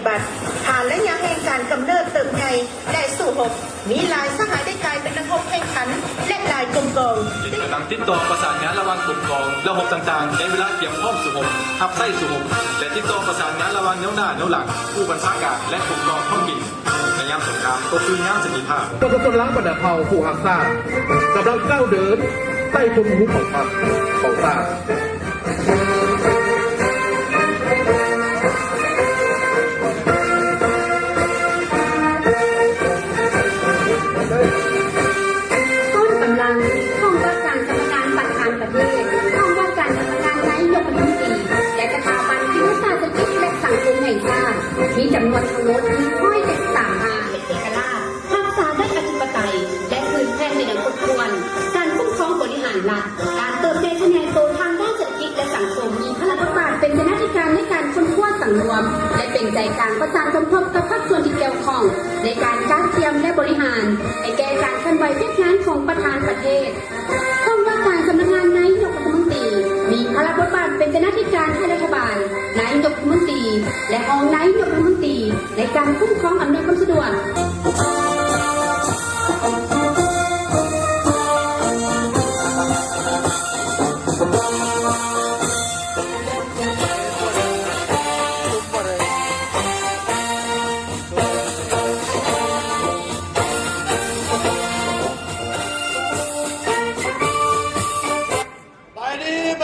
ฏิบัติฐานและยังแห่งการกำเนิดเติบใหญ่และสู่หกมีหลายสหายได้กลายเป็นระบบแข่งขันและหลายกลมกองกำลังติดต่อประสานงานระหว่างกลุ่มกองระบบต่างๆในเวลาเตรียมพร้อมสู่หกทับไส้สู่หกและติดต่อประสานงานระหว่างแนวหน้าแนวหลังผู้บัญชาการและกลุ่มกองท้องถิ่นในยามสงครามก็คือยามสันติภาพกองกำลังบรรดาเผ่าผู้หักษากำลังก้าวเดินใต้ทุนหุบของพักของชาติต้นกำลังห้องว่าการกรรมการประธานประเทศห้องว่าการกรรมการนายกรัฐมนตรีและสถาบันวิทยาศาสตร์และสังคมแห่งชาติมีจำนวนทั้งหมด173อาเอกราชรักษาได้อธิปไตยและพื้นแผ่นในดังครบถ้วนการคุ้มครองบริหารรัฐการเติบโตขยายตัวทางด้านเศรษฐกิจและสังคมมีพลังบทบาทเป็นคณะกรรมการในการค้นคว้าสังรวมและเป็นใจกลางประสานสมทบกับภาคส่วนที่เกี่ยวข้องในการการเตรียมและบริหารให้แก่การเคลื่อนไหวเพื่องานของประธานประเทศห้องว่าการสำนักงานนายกรัฐมนตรีมีพลังบทบาทเป็นคณะกรรมการให้รัฐบาลนายกรัฐมนตรีและรองนายกรัฐมนตรีในการคุ้มครองอำนวยความสะดวก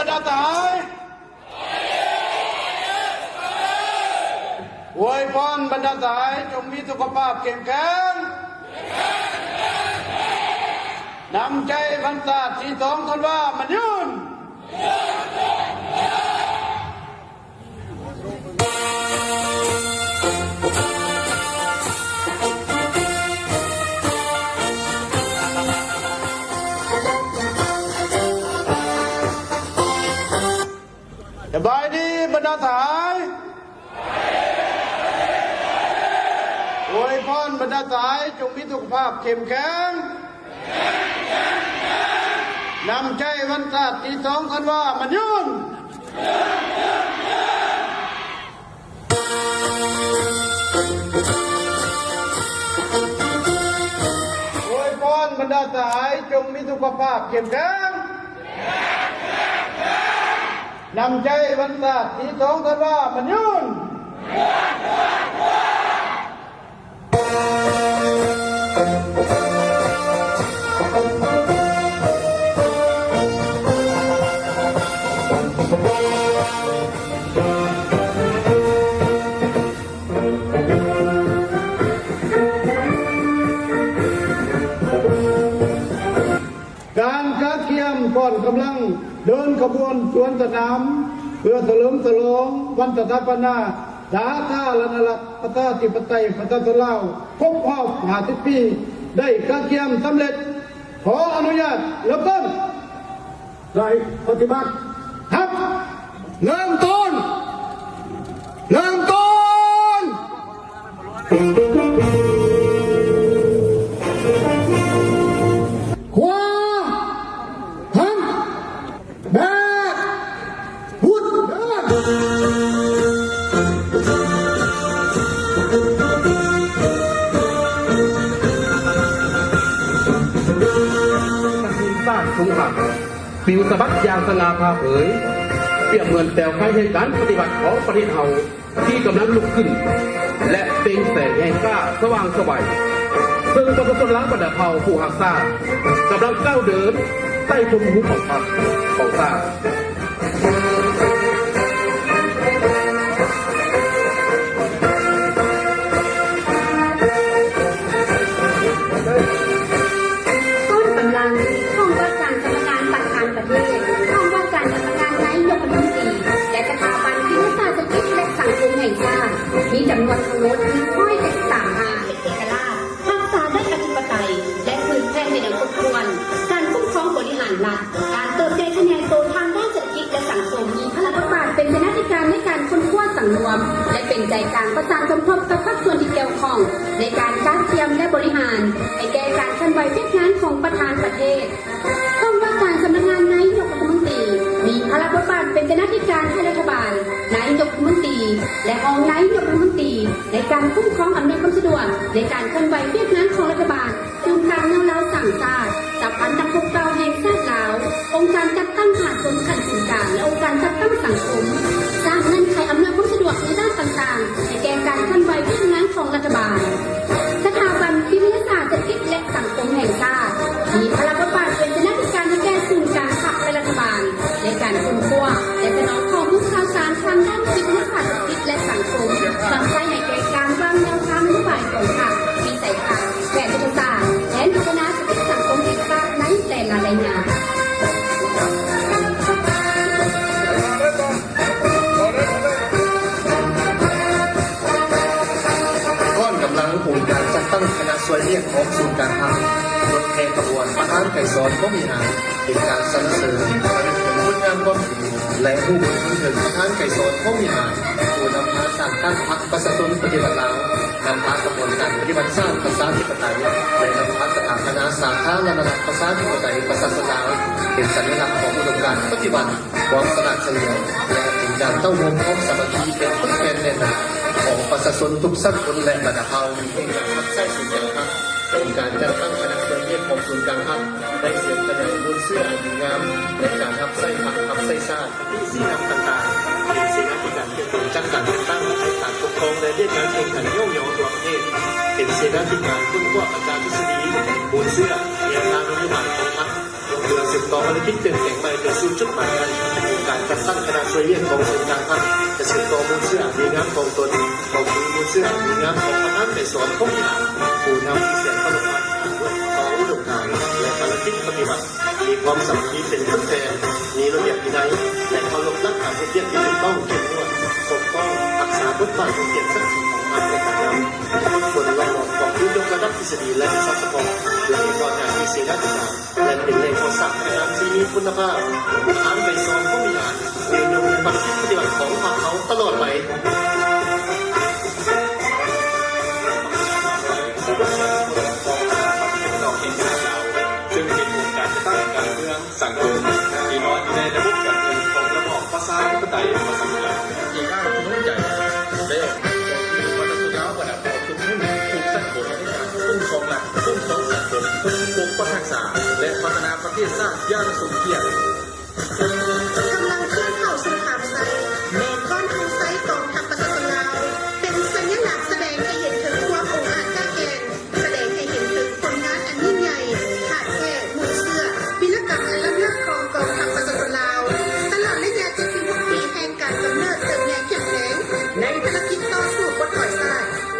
บรรดาทหารอวยพรบรรดาทหารจงมีสุขภาพเข้มแข็งนำใจบรรดาที่สองกันว่ามันยืนสบายดีบรรดาทหารอวยพรบรรดาทหารจงมีสุขภาพเข้มแข็งนำใจวันศาสตร์ที่สองกันว่ามันยืนอวยพรบรรดาทหารจงมีสุขภาพเข้มแข็งนำใจบรรดาที่สองกันว่ามันยืนการคัดเทียมก่อนกำลังเดินขบวนสวนสนามเพื่อเฉลิมฉลองวันสถาปนาสาธารณรัฐประชาธิปไตยประชาชนลาวครบรอบ50 ปีได้คัดเทียมสำเร็จขออนุญาตเริ่มต้นได้ปฏิบัติครับเริ่มต้นขวาทั้งแบกพุทธเดินสร้างสงครามปิวสะบัดยางสง่าผ่าเผยเปรียบเหมือนแถวไฟแห่งการปฏิบัติของประเทศเฮาที่กำลังลุกขึ้นและเป็นแสงแห่งกล้าสว่างสวัยซึ่งประชาชนล้างบรรดาเผ่าผู้หักษากำลังก้าวเดินใต้ทุนหุบของพักของชาติต้นกำลังห้องว่าการกรรมการประธานประเทศห้องว่าการกรรมการนายกรัฐมนตรีและสถาบันวิทยาศาสตร์และสังคมแห่งชาติมีจำนวนทั้งหมด173อาเอกราชรักษาได้อธิปไตยและพื้นแผ่นในดังครบถ้วนการคุ้มครองบริหารรัฐการเติบโตขยายตัวทางด้านเศรษฐกิจและสังคมมีพลังบทบาทเป็นคณะกรรมการในการค้นคว้าสังรวมและเป็นใจกลางประสานสมทบกับภาคส่วนที่เกี่ยวข้องในการการเตรียมและบริหารให้แก่การเคลื่อนไหวเพื่องานของประธานประเทศห้องว่าการสำนักงานนายกรัฐมนตรี มีภาระบทบาทเป็นคณะที่การให้รัฐบาลนายกรัฐมนตรีและรองนายกรัฐมนตรีในการคุ้มครองอำนวยความสะดวกในการเคลื่อนไหวเวียกงานของรัฐบาลองค์การแนวเล้าสั่งชาติจับพันนักพบเก่าแห่งชาติลาวองค์การจัดตั้งผ่านศูนย์ขันศูนย์กลางและองค์การจัดตั้งสังคมสร้างเงื่อนไขอำนวยความสะดวกในด้านต่างๆในแก่การเคลื่อนไหวเวียกงานของรัฐบาลสถาบันวิทยาศาสตร์เศรษฐกิจและสังคมแห่งชาติมีภาระบทบาทเป็นคณะที่การในแก่ศูนย์การขับและรัฐบาลในการค้นคว้าและสนองข้อมูลข่าวสารทางด้านวิทยาศาสตร์เศรษฐกิจและสังคมนำใช้ในแก่การวางแนวทางนโยบายของพรรควิสัยทัศน์แผนยุทธศาสตร์และพัฒนาเศรษฐกิจสังคมแห่งชาติในแต่ละรายงานก้อนกำลังโครงการจัดตั้งคณะช่วยเรียกของศูนย์การทางรถแห่ขบวนประธานไก่สอนก็มีหาเป็นการสรรเสริญคุณงามความดีและผู้บริหารถึงประธานไก่สอนก็มีหาผู้นำพาสร้างตั้งพรรคประชาชนปฏิบัติลาวนำพากระบวนการปฏิบัติสร้างประชาธิปไตยและนำพาสถาปนาสาธารณรัฐประชาธิปไตยประชาชนลาวเป็นสัญลักษณ์ของอุดมการณ์ปฏิบัติความสนับสนุนและเป็นการเต้ารวมพร้อมสามัคคีเป็นต้นแกนแน่นหนาของประชาชนทุกสังคมและระดับเผ่าในการขับไส้ศูนย์การพักเป็นการจัดตั้งคณะช่วยเรียกของศูนย์การพักได้เสียงคะแนนบนเสื้ออันดีงามในการขับไส้พักขับไส้ชาติที่สีน้ำต่างๆเป็นเสียงที่การเกี่ยวกับจัดการเลือกตั้งให้การปกครองและเรียกการแข่งขันโยกย้อนตัวประเทศเป็นเสียงที่การคุ้นคว้าอาจารย์ทฤษฎีบนเสื้อแนวทางนโยบายของพรรคลงเรือสืบต่อภารกิจเปลี่ยนแปลงไปเพื่อสู่จุดหมายนั้นการจัดตั้งคณะช่วยเรียกของศูนย์การพักจะสืบต่อบนเสื้อดีงามของตนของมือบนเสื้อดีงามของประธานในสอนผู้มีผู้นำที่เสียงพลังงานต่ออุดมการณ์และภารกิจปฏิบัติมีความสามัคคีเป็นต้นแทนมีระเบียบวินัยและเคารพรักการให้เกียรติที่ถูกต้องเข้มงวดปกป้องรักษาบทบาทของเกียรติศักดิ์ศรีของพรรคในการนำส่วนรองของผู้ยกระดับทฤษฎีและวิชาสมองและมีความงานมีเสนาธิการและเป็นแหล่งข้อสร้างในงานที่มีคุณภาพผู้อ่านไปสอนผู้มีงานเรียนรู้ปฏิบัติปฏิบัติของพรรคเขาตลอดไปซึ่งเป็นวงการจะตั้งการเมืองสังคมที่นอนอยู่ในระบบการเมืองของระบอบประชาธิปไตยมาสังคมที่น่าภูมิใจได้ออกมาจากยาวกว่าแบบทุกมุ่งถูกสังคมในการคุ้มครองหลักคุ้มครองสังคมปกป้องรักษาและพัฒนาประเทศชาติอย่างสมเกียรติกำลังขึ้นเข้าสงครามไซแมนก้อนทางไซกองทัพประชาชนลาวเป็นสัญลักษณ์แสดงให้เห็นถึงความองอาจกล้าแกร่งแสดงให้เห็นถึงผลงานอันยิ่งใหญ่ขาดแค่หมู่เสื้อวิรกรรมอันล้ำเลิศของกองทัพประชาชนลาวตลอดระยะ76 ปีแห่งการกำเนิดเติบใหญ่เข้มแข็งในภารกิจต่อสู้บนถอยซ่า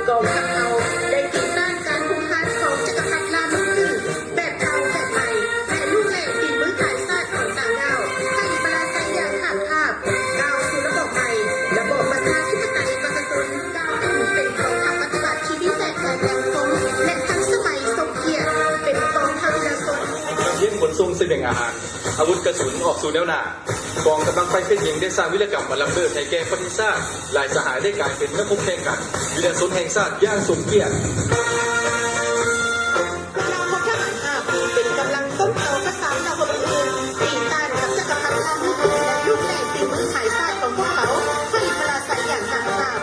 กองทัพเราได้ต่อต้านการคุกคามของจักรพรรดิลามกขึ้นแบบเก่าแบบใหม่และลูกแหลกฝีมือขายซาดของต่างดาวให้ปราศัยอย่างขาดภาพก้าวสู่ระบบใหม่ระบบประชาธิปไตยประชาชนก้าวขึ้นเป็นกองทัพปฏิบัติที่พิเศษแสนแรงคงและทันสมัยสมเกียรติเป็นกองทัพประชาชนเยี่ยมขนส่งเสบียงอาหารอาวุธกระสุนออกสู่แนวหน้ากองกำลังไฟเส้นยิงได้สร้างวิรกรรมมาล้ำเลิศให้แก่ประเทศชาติหลายสหายได้กลายเป็นนักพบแข่งกันวิรชนแห่งชาติย่างสมเกียรติเป็นกำลังต้นเตาประสานดาวบนอื่นตีต้านกับจักรพรรดิลามกและลูกแหลกฝีมือขายซาดของพวกเขาให้ปราศัยอย่างขาดภาพ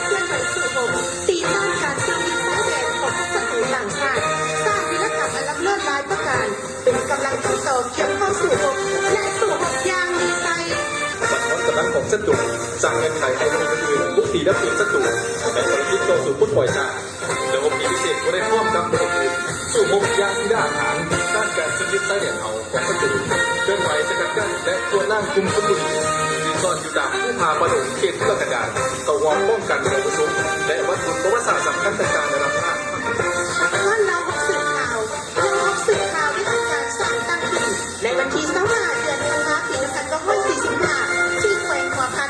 เพื่อนไปสู่ผมตีต้านการตีดินซ้ายแดงของศัตรูต่างชาติสร้างวิรกรรมอันล้ำเลิศหลายประการเป็นกำลังต้นเตาเคียงข้างสู่ผมและสู่ผมอย่างมีใจบัดทอนกำลังของศัตรูสร้างเงื่อนไขให้คนอื่นบุกตีดับเบิลศัตรูแต่ภารกิจต่อสู่ผู้ปล่อยชาติระบบพิเศษก็ได้พร้อมกับระบบอื่นสู่มุกยางที่ได้อาหารด้านการชีวิตใต้แดนเอาของศัตรูเคลื่อนไหวสกัดกั้นและตัวนั่งคุมศัตรูยืนซ่อนอยู่ตามผู้พาประหลงเขตเพื่อกันดารตะวันป้องกันระบบสุขและวัตถุประวัติศาสตร์สำคัญต่างๆในระดับชาติว่าเราหกสืบข่าวได้ทำการสร้างตั้งขึ้นในวันที่25 เดือนธันวาคม 2545 ที่แขวงหัวพัน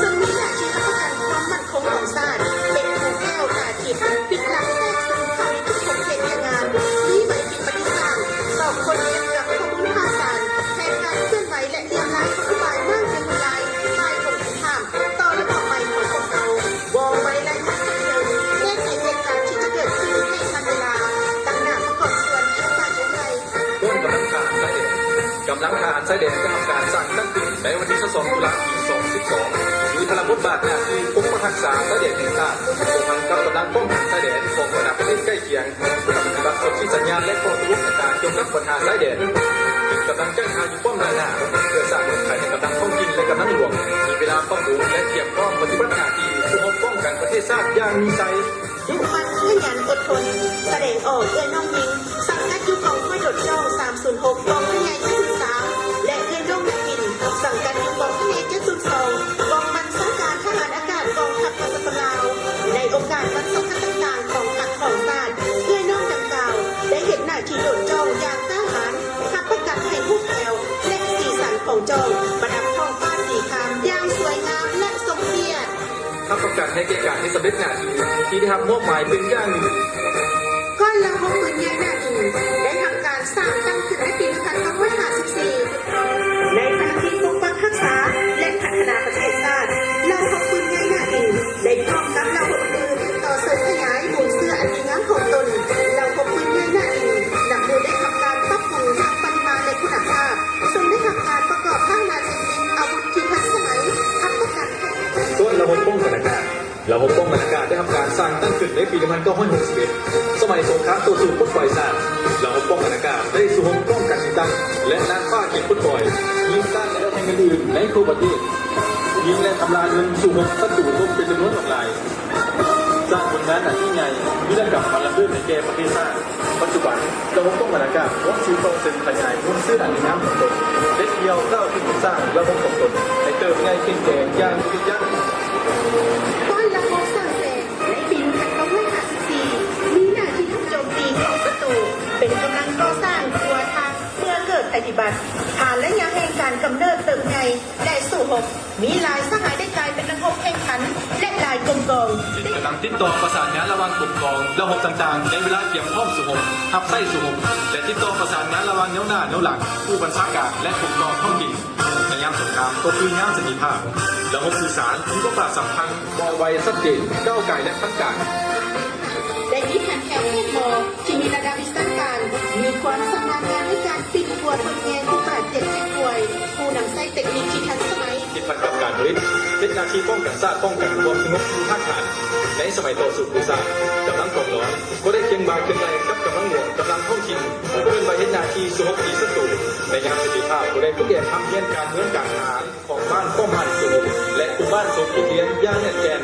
ซึ่งมีหน้าที่รับประกันความมั่นคงของชาติเป็นผู้แก้วตาทิพย์ปิดหลังแทรกซึมเข้าในทุกผลเขตงานนี้หมายถึงปฏิสารต่อคนเก็บกับข้อมูลข่าวสารแทนการเคลื่อนไหวและเรียนรู้นโยบายมากเป็นลายลายของผู้ทำต่อระบบใหม่ของพวกเราวองไว้และยุติเดิมแก้ไขเหตุการณ์ที่จะเกิดขึ้นให้ทันเวลาตั้งหน้าประกอบส่วนที่ต้องการอย่างไรต้นกำลังทหารไซเดนกำลังทหารไซเดนจะทำการสร้างตั้งขึ้นใน 22 ตุลาคม 2012 มีพลังบทบาทหน้าที่ปกปักรักษาชายแดนแห่งชาติร่วมกันกับกำลังป้องกันชายแดนของระดับประเทศใกล้เคียงปฏิบัติส่งสัญญาณและข้อตกลงต่างๆเกี่ยวกับปัญหาชายแดนกำลังแจ้งข่าวอยู่ป้อมหน้าเพื่อสร้างเงื่อนไขให้กำลังท้องถิ่นและกำลังหลวงมีเวลาป้องกันและเตรียมพร้อมปฏิบัติหน้าที่เพื่อป้องกันประเทศชาติอย่างมีชัย ยุคมันขยันอดทนแสดงออกเอื้อน้องยิงสังกัดยุคกองห้วยโดดเจ้า306กองพญาย73และเอื้อน้องนักบินสังกัดยุคกองพญาย72กองบัญชาการทหารอากาศกองทัพสปปลาวในโอกาสวันสำคัญต่างๆของพรรคของชาติเอื้อน้องดังกล่าวได้เห็นหน้าที่โดดเจ้าอย่างกล้าหาญทับประกันให้ผู้แถวและสีสันของเจ้าประดับท้องฟ้าสีครามอย่างสวยงามและสมเกียรติ ทำประกันให้แก่การให้สำเร็จหน้าที่ได้รับมอบหมายเป็นอย่างหนึ่ง ก้อนละ6 ปืนใหญ่หน้าอีได้ทำการสร้างตั้งขึ้นในปี2554ในภารกิจปกปักรักษาและพัฒนาประเทศชาติเรา6 ปืนใหญ่หน้าอีได้พร้อมกับเรา6 ปืนต่อเสริมขยายมูลเสื้ออันดีงามของตนเรา6 ปืนใหญ่หน้าอีนำโดยได้ทำการปรับปรุงทางปริมาณและคุณภาพทรงได้ทำการประกอบพัฒนาเทคนิคอาวุธที่ทันสมัยทับประกัน ส่วนระบบป้องกันอากาศระบบป้องกันอากาศได้ทำการสร้างตั้งขึ้นในปี1961สมัยสงครามต่อสู้พวกปล่อยสารระบบป้องกันอากาศได้สู้รบป้องกันติดตั้งและนานฟ้าเก็บพวกปล่อยยิงตั้งและแทงอื่นในทั่วประเทศยิงและทำลายเงินสู้รบศัตรูรบเป็นจำนวนหลายสร้างผลงานหนักที่ใหญ่วิรกรรมมันระเบิดในแก่ประเทศชาติปัจจุบันระบบป้องกันอากาศวัคซีนต้องเซ็นขยายมุ่งซื้ออันน้ำของตนเล็กเดียวเล่าที่สร้างระบบของตนให้เติมง่ายเก่งแก่อย่างจริงจัง ก้อนละมกสังเสกในปี2554มีหน้าที่โจมตีของศัตรูเป็นกำลังก่อสร้างตัวทางเมื่อเกิดภัยพิบัติฐานและยาแห่งการกำเนิดเติมไงได้สู่หกมีลายสหายได้กลายเป็นระบบแข่งขันและลายกลมกอง กำลังติดต่อประสานงานระหว่างกลุ่มกองระบบต่างๆในเวลาเกี่ยวข้องสุหมทับไส้สุหมและติดต่อประสานงานระหว่างแนวหน้าแนวหลังผู้บัญชาการและกลุ่มกองท้องถิ่นในยามสงครามก็คือยามสันติภาพระบบสื่อสารมีบทบาทสำคัญมองไวชัดเจนก้าวไกลและทันการ ได้มีแผนแถวเทศมอที่มีระดับวิชาการมีความสำนาญงานในการปิดกวดคนแย่ผู้บาดเจ็บเจ็บป่วยผู้นำใช้เทคนิคที่ทันสมัย ที่พันกับการผลิตเป็นนาทีป้องกันชาติป้องกันความสงบภูมิภาคฐานในสมัยต่อสู้ภูซากำลังกองร้อนก็ได้เคียงบ่าเคียงไหลกับกำลังหลวงกำลังท้องถิ่นเพื่อนไปเห็นนาทีสุภกีศัตรูในยามสันติภาพก็ได้ทุกอย่างทำเยี่ยนการเมืองการทหารของบ้านป้อมหันสุหมและกลุ่มบ้านสมคิดเลี้ยงย่างแน่นแกน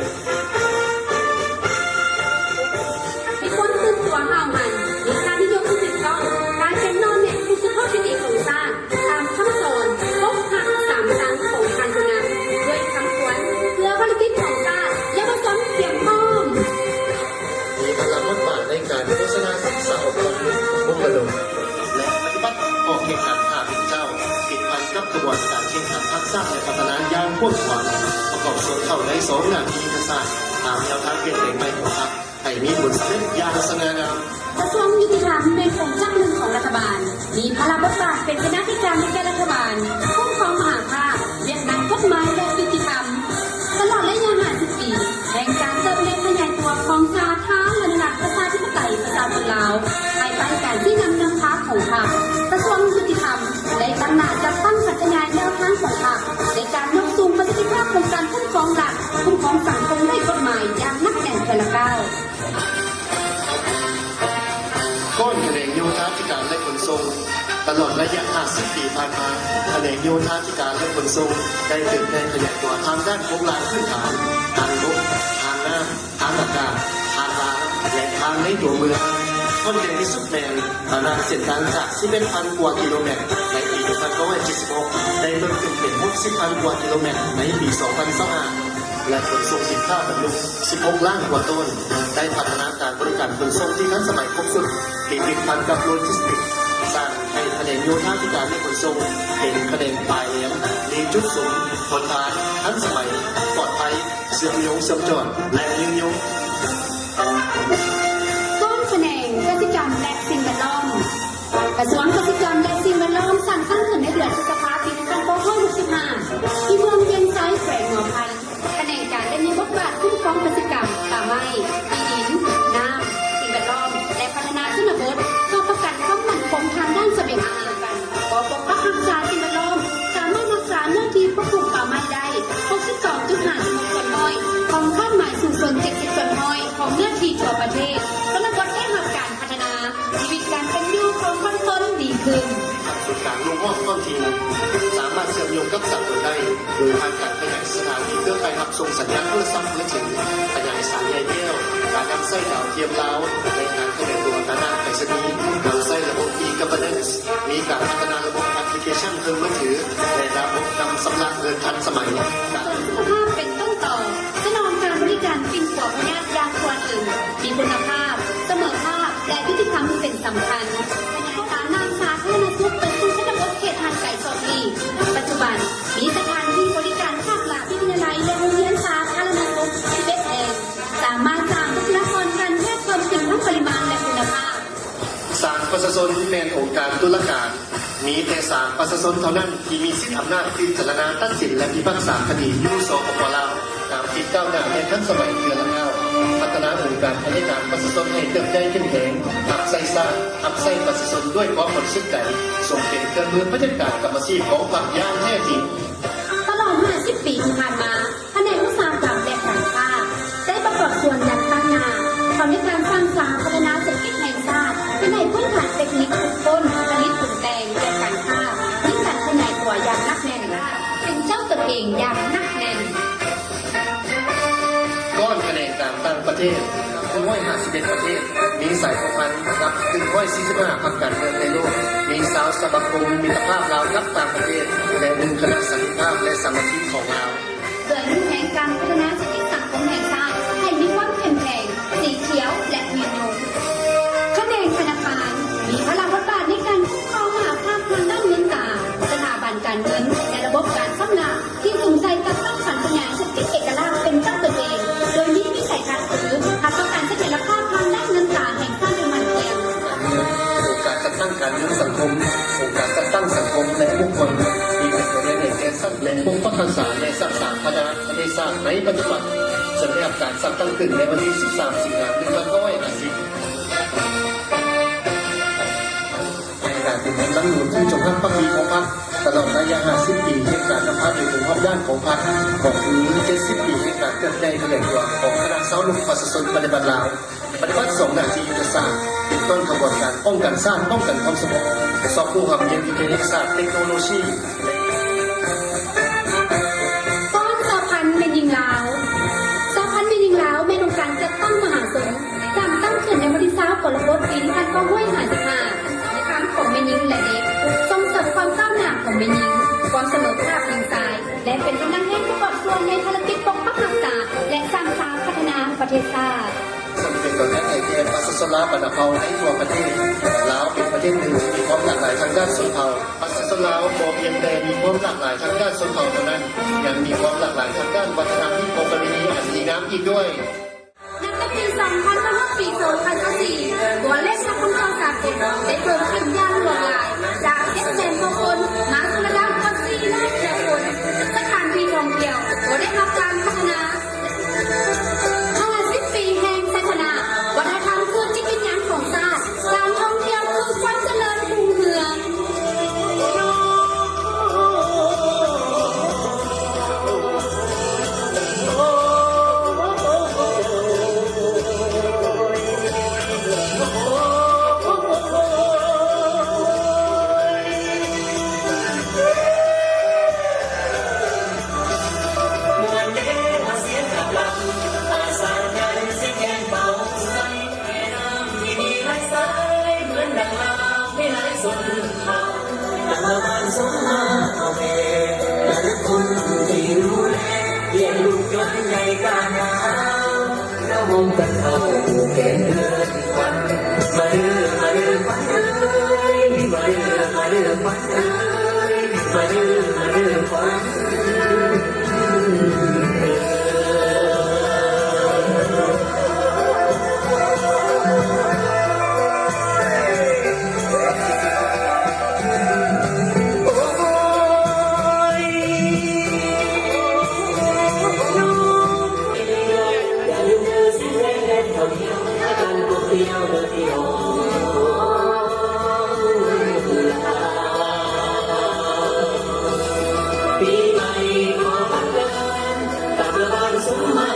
มีคนขึ้นตัวห้าวมันมีค่านิยมที่ถูกต้องการเป็นนอนเนี่ยคือสุภาพชีวิตของชาติตามคำสอนพบหัก3 ครั้งของพันธุนาด้วยคำควรเพื่อภารกิจของชาติและผสมเกี่ยวข้อง มีพลังบทบาทในการโฆษณาศึกษาอบรมมุ่งกระดมและปฏิบัติออกแข่งขันหาเป็นเจ้าติดพันกับกระบวนการแข่งขันทักษะและพัฒนาอย่างกว้างขวางประกอบส่วนเข้าใน2 งานที่ยุทธศาสตร์ตามแนวทางเปลี่ยนแปลงใหม่ของพรรคให้มีผลสำเร็จอย่างสง่างาม กระทรวงยุติธรรมเป็นองค์จักรหนึ่งของรัฐบาลมีพลังบทบาทเป็นคณะกรรมการในแก่รัฐบาลคุ้มครองมหาภาคเรียกนักกฎหมายและยุติธรรมตลอดระยะ50 ปีแห่งการเติบโตขยายตัวของสาธารณรัฐประชาธิปไตยประชาชนลาวภายใต้การที่นำพาของพรรคกระทรวงยุติธรรมได้ตั้งหน้าจัดตั้งพัฒนาแนวทางของพรรคในการยกสูงประสิทธิภาพของการคุ้มครองหลักคุ้มครองสังคมด้วยกฎหมายอย่างนักแน่นแต่ละก้าว ก้อนแขนงโยธาธิการและขนส่งตลอดระยะ50 ปีผ่านมาแขนงโยธาธิการและขนส่งได้เติบโตขยายตัวทางด้านโครงสร้างพื้นฐานทางรถทางน้ำทางอากาศทางรางและทางในตัวเมืองต้นเด่นที่สุดแมนตารางเส้นทางจาก 11,000 กว่ากิโลเมตรในปี 1976ได้เพิ่มขึ้นเป็น 60,000 กว่ากิโลเมตรในปี 2025และขนส่งสินค้าบรรลุ16 ล้านกว่าต้นได้พัฒนาการบริการขนส่งที่ทันสมัยครบสุดที่ผลิตภัณฑ์กับโลจิสติกส์สร้างให้แขนงโยธาธิการและขนส่งเป็นแขนงปลายแหลมมีจุดสูงทนทานทันสมัยปลอดภัยเสื่อมโยงเสื่อมจอดและยืนยง ก้อนแขนงกสิกรรมและสิ่งแวดล้อมกระทรวงกสิกรรมและสิ่งแวดล้อมสั่งตั้งขึ้นในเดือนพฤษภาคมปี2565ที่เมืองเวียงไซแขวงหนองพันแขนงการได้มีบทบาทคุ้มครองกสิกรรมป่าไม้ที่ดินน้ำสิ่งแวดล้อมและพัฒนาชนบทเพื่อประกันความมั่นคงทางด้านเสบียงอาหารกันก็ปกปักรักษาสิ่งแวดล้อมสามารถรักษาเนื้อที่ปลูก กับสากลได้โดยทางการขยายสถานีเครือข่ายรับส่งสัญญาณโทรศัพท์มือถือขยายสายใยแก้วการนำไส้ดาวเทียมล้าวในการขยายตัวนานาไปรษณีย์นำไส้ระบบ e-governance มีการพัฒนาระบบแอปพลิเคชันเครื่องมือถือและระบบนำสำหรับเงินทันสมัยการ สุขภาพเป็นต้นต่อจะนองการบริการกินกว่าพยาธิยาควรอื่นมีคุณภาพเสมอภาพและยุติธรรมเป็นสำคัญการนำสาธารณสุขเป็นผู้ชนบทเขตทางไกลสอบอีกปัจจุบันมีสถานที่บริการภาครัฐวิทยาลัยและโรงเรียนสาธารณสุข11แห่งสามารถสร้างบุคลากรการแพทย์เพิ่มขึ้นทั้งปริมาณและคุณภาพ ศาลประชาชนแมนองค์การตุลาการมีแต่ศาลประชาชนเท่านั้นที่มีสิทธิอำนาจพิจารณาตัดสินและพิพากษาคดียุสปปลาวตามที่ก้าวหน้าในทันสมัยเดือนละก้าวพัฒนาองค์การบริการประชาชนให้เติบใหญ่เข้มแข็งอัพไซซ่าอัพไซประชาชนด้วยความบริสุทธิ์ใจส่งเป็นเครื่องมือพัฒนาการกับอาชีพของพรรคย่างแท้จริง ตลอด 50 ปีที่ผ่านมาแผนกอุตสาหกรรมและการค้าได้ประกอบส่วนอย่างตั้งหน้าทำให้การสร้างสรรค์พัฒนาเศรษฐกิจแห่งชาติเป็นในพื้นฐานเทคนิคทุกต้นผลิตถุนแต่งและการค้ามีการขยายตัวอย่างนักแน่นเป็นเจ้าตัวเองอย่างนักแน่น ก้อนคะแนนการต่างประเทศ151ประเทศ มีสายสัมพันธ์กับ145พรรคการเมืองในโลก มีสาวสมาคมมิตรภาพลาวกับต่างประเทศ และ1คณะสันติภาพและสามัคคีของลาว โดยมุ่งแผนการพัฒนาเศรษฐกิจสังคมแห่งชาติให้มีความเข้มแข็งสีเขียวและยืนยงคะแนนธนาคารมีพลังบทบาทในการคุ้มครองมหาภาคทางด้านเงินตราสถาบันการเงินและระบบการชำระที่สนใจกับต้องการขยายเศรษฐกิจเอกลักษณ์เป็นตั้งตัวเองโดยมีวิสัยทัศน์คือพัฒนาการเสถียรภาพทางด้านเงินตราแห่งชาติเป็นมันเทียม โอกาสจัดตั้งการเมืองสังคมโอกาสจัดตั้งสังคมและบุคคลมีเป็นตัวเรียนแก่สัตว์และพวกพัฒนาศาสตร์และสัตว์สาธารณประเทศชาติในปัจจุบันจะได้รับการจัดตั้งขึ้นในวันที่ 13 สิงหาคม ในการเป็นกำลังหนุนที่จงรักภักดีของพรรคตลอดระยะ 50 ปีแห่งการนำพาโดยองค์ความย่านของพรรคบอกถึง 70 ปีแห่งการเติบโตขยายตัวของคณะสาวนุกประชาชนปฏิบัติลาวปฏิบัติ2หน้าที่ยุทธศาสตร์เป็นต้นขบวนการป้องกันชาติป้องกันความสงบสอบผู้ทำเรียนวิทยาศาสตร์เทคโนโลยี ต้นสะพันธ์เป็นยิงลาวสะพันธ์เป็นยิงลาวเป็นองค์การจัดตั้งมหาสงฆ์จำตั้งขึ้นในวันที่20กรกฎาคมปี1955ในครั้งของแม่ยิงและเด็กส่งเสริมความก้าวหน้าของแม่ยิงความเสมอภาคทางซ้ายและเป็นกำลังให้ประกอบส่วนในภารกิจปกป้องรักษาและสร้างสรรค์พัฒนาประเทศชาติ ซึ่งเป็นตัวแทนไอเดียประชาชนลาวบรรเทาในทั่วประเทศลาวเป็นประเทศหนึ่งที่มีความหลากหลายทางด้านชนเผ่าประชาชนลาวบ่เพียงแต่มีความหลากหลายทางด้านชนเผ่าเท่านั้นยังมีความหลากหลายทางด้านวัฒนธรรมที่ประเพณีอันดีงามอีกด้วย นับตั้งปี2000ปี2004ตัวเลขนักท่องเที่ยวสากลได้เพิ่มขึ้นอย่างหลากหลายจาก700,000กว่าคนมาสู่ระดับกว่า4ล้านคนสถานที่ท่องเที่ยวก็ได้รับการพัฒนา50 ปีแห่งชัยชนะวัฒนธรรมคือจิตวิญญาณของชาติการท่องเที่ยวคือความเจริญรุ่งเรือง สมมาเอาเมและคุณที่รู้แลเลี้ยงลูกจนใหญ่กาหนาวแล้วมองกันเขาแก่เดือนวันมาเดือควันเอ้ยมาเดือควันเอ้ยมาเดือควันปีใหม่ขอพันเดินตามระบายสมมา